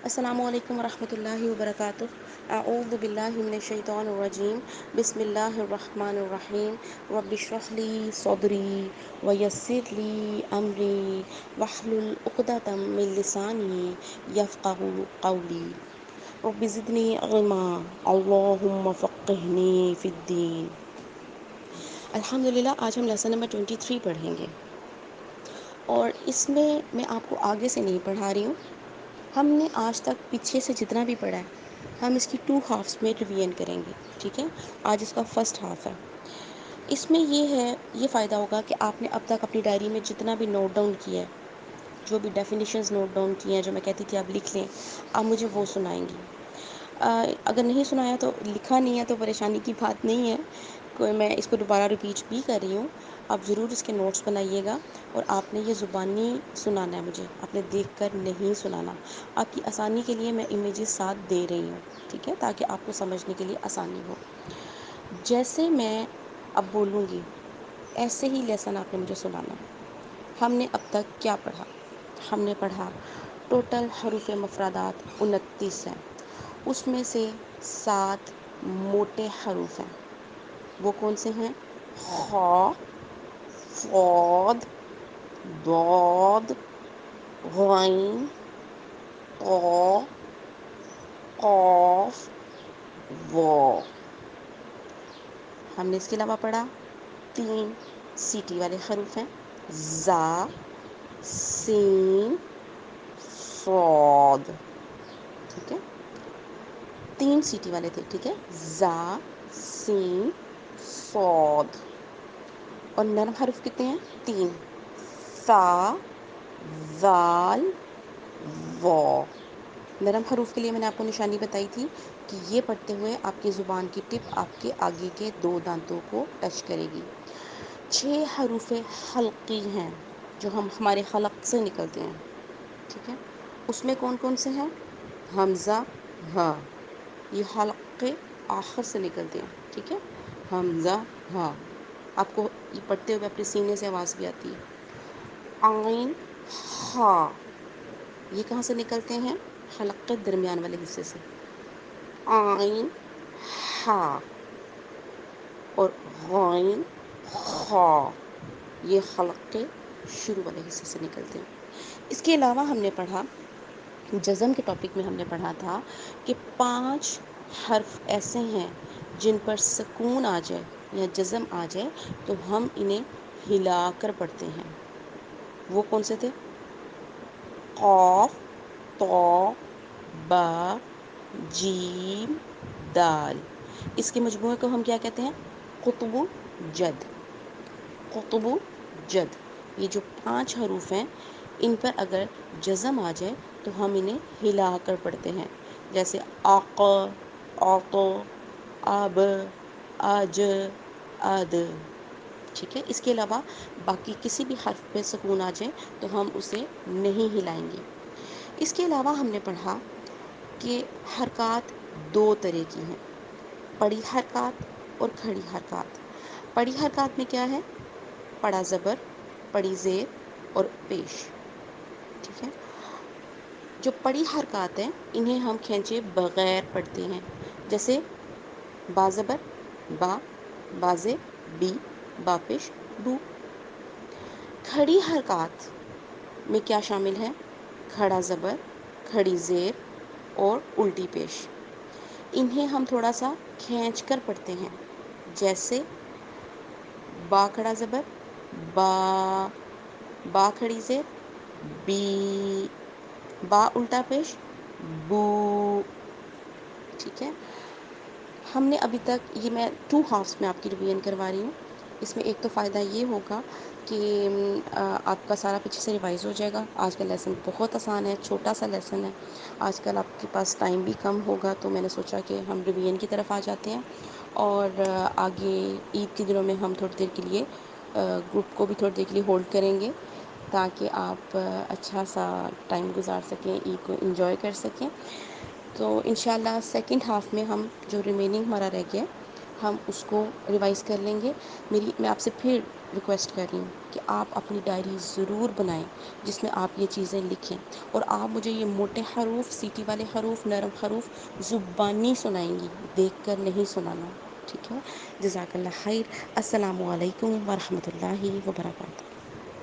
السلام علیکم ورحمۃ اللہ وبرکاتہ۔ اعوذ باللہ من الشیطان الرجیم، بسم اللہ الرحمن الرحیم۔ رب اشرح لی صدری ویسر لی امری واحلل عقدۃ من لسانی یفقهوا قولی۔ رب زدنی علما اللہم فقہنی فی الدین۔ الحمدللہ آج ہم لیسن نمبر 23 پڑھیں گے، اور اس میں آپ کو آگے سے نہیں پڑھا رہی ہوں۔ ہم نے آج تک پیچھے سے جتنا بھی پڑھا ہے ہم اس کی 2 ہافس میں ریویژن کریں گے، ٹھیک ہے؟ آج اس کا فرسٹ ہاف ہے۔ اس میں یہ فائدہ ہوگا کہ آپ نے اب تک اپنی ڈائری میں جتنا بھی نوٹ ڈاؤن کیا ہے، جو بھی ڈیفینیشنز نوٹ ڈاؤن کی ہیں، جو میں کہتی تھی آپ لکھ لیں، آپ مجھے وہ سنائیں گی۔ اگر نہیں سنایا تو لکھا نہیں ہے تو پریشانی کی بات نہیں ہے، کوئی میں اس کو دوبارہ ریپیٹ بھی کر رہی ہوں۔ آپ ضرور اس کے نوٹس بنائیے گا، اور آپ نے یہ زبانی سنانا ہے، مجھے آپ نے دیکھ کر نہیں سنانا۔ آپ کی آسانی کے لیے میں امیجز ساتھ دے رہی ہوں، ٹھیک ہے، تاکہ آپ کو سمجھنے کے لیے آسانی ہو۔ جیسے میں اب بولوں گی ایسے ہی لیسن آپ نے مجھے سنانا ہے۔ ہم نے اب تک کیا پڑھا؟ ہم نے پڑھا ٹوٹل حروف مفردات 29 ہیں، اس میں سے 7 موٹے حروف ہیں۔ وہ کون سے ہیں؟ خ، صاد، ضاد، غین، طا، قاف، واو۔ ہم نے اس کے علاوہ پڑھا 3 سیٹی والے حروف ہیں، زا، سین، صاد، ٹھیک ہے؟ 3 سیٹی والے تھے، ٹھیک ہے؟ زا، سین، صاد۔ اور نرم حرف کتنے ہیں؟ 3، ثا، ذال، واو۔ نرم حروف کے لیے میں نے آپ کو نشانی بتائی تھی کہ یہ پڑھتے ہوئے آپ کی زبان کی ٹپ آپ کے آگے کے 2 دانتوں کو ٹچ کرے گی۔ 6 حروف حلقی ہیں جو ہمارے حلق سے نکلتے ہیں، ٹھیک ہے؟ اس میں کون کون سے ہیں؟ حمزہ، ہا، یہ حلق کے آخر سے نکلتے ہیں، ٹھیک ہے؟ حمزہ، ہا، آپ کو یہ پڑھتے ہوئے اپنے سینے سے آواز بھی آتی ہے۔ عین، ہا، یہ کہاں سے نکلتے ہیں؟ حلق کے درمیان والے حصے سے۔ عین، ہا، اور غین، خا، یہ حلق کے شروع والے حصے سے نکلتے ہیں۔ اس کے علاوہ ہم نے پڑھا، جزم کے ٹاپک میں ہم نے پڑھا تھا کہ 5 حرف ایسے ہیں جن پر سکون آ جائے یا جزم آ جائے تو ہم انہیں ہلا کر پڑھتے ہیں۔ وہ کون سے تھے؟ قاف، طا، با، جیم، دال۔ اس کے مجموعے کو ہم کیا کہتے ہیں؟ قطب جد۔ قطب جد، یہ جو 5 حروف ہیں ان پر اگر جزم آ جائے تو ہم انہیں ہلا کر پڑھتے ہیں، جیسے آق، آق، آب، آج، آد، ٹھیک ہے؟ اس کے علاوہ باقی کسی بھی حرف پہ سکون آ جائے تو ہم اسے نہیں ہلائیں گے۔ اس کے علاوہ ہم نے پڑھا کہ حرکات 2 طرح کی ہیں، پڑی حرکات اور کھڑی حرکات۔ پڑی حرکات میں کیا ہے؟ پڑا زبر، پڑی زیر اور پیش، ٹھیک ہے؟ جو پڑی حرکات ہیں انہیں ہم کھینچے بغیر پڑھتے ہیں، جیسے با زبر با، بازے بی، باپش بو۔ کھڑی حرکات میں کیا شامل ہے؟ کھڑا زبر، کھڑی زیر اور الٹی پیش۔ انہیں ہم تھوڑا سا کھینچ کر پڑھتے ہیں، جیسے با کھڑا زبر با، با کھڑی زیر بی، با الٹا پیش بو، ٹھیک ہے؟ ہم نے ابھی تک یہ میں 2 ہافس میں آپ کی ریویژن کروا رہی ہوں۔ اس میں ایک تو فائدہ یہ ہوگا کہ آپ کا سارا پیچھے سے ریوائز ہو جائے گا۔ آج کا لیسن بہت آسان ہے، چھوٹا سا لیسن ہے۔ آج کل آپ کے پاس ٹائم بھی کم ہوگا تو میں نے سوچا کہ ہم ریویژن کی طرف آ جاتے ہیں، اور آگے عید کے دنوں میں ہم تھوڑی دیر کے لیے گروپ کو بھی تھوڑی دیر کے لیے ہولڈ کریں گے تاکہ آپ اچھا سا ٹائم گزار سکیں، عید کو انجوائے کر سکیں۔ تو انشاءاللہ سیکنڈ ہاف میں جو ریمیننگ ہمارا رہ گیا ہم اس کو ریوائز کر لیں گے۔ میں آپ سے پھر ریکویسٹ کر رہی ہوں کہ آپ اپنی ڈائری ضرور بنائیں جس میں آپ یہ چیزیں لکھیں، اور آپ مجھے یہ موٹے حروف، سیٹی والے حروف، نرم حروف زبانی سنائیں گی، دیکھ کر نہیں سنانا، ٹھیک ہے؟ جزاک اللہ خیر۔ السلام علیکم ورحمۃ اللہ وبرکاتہ۔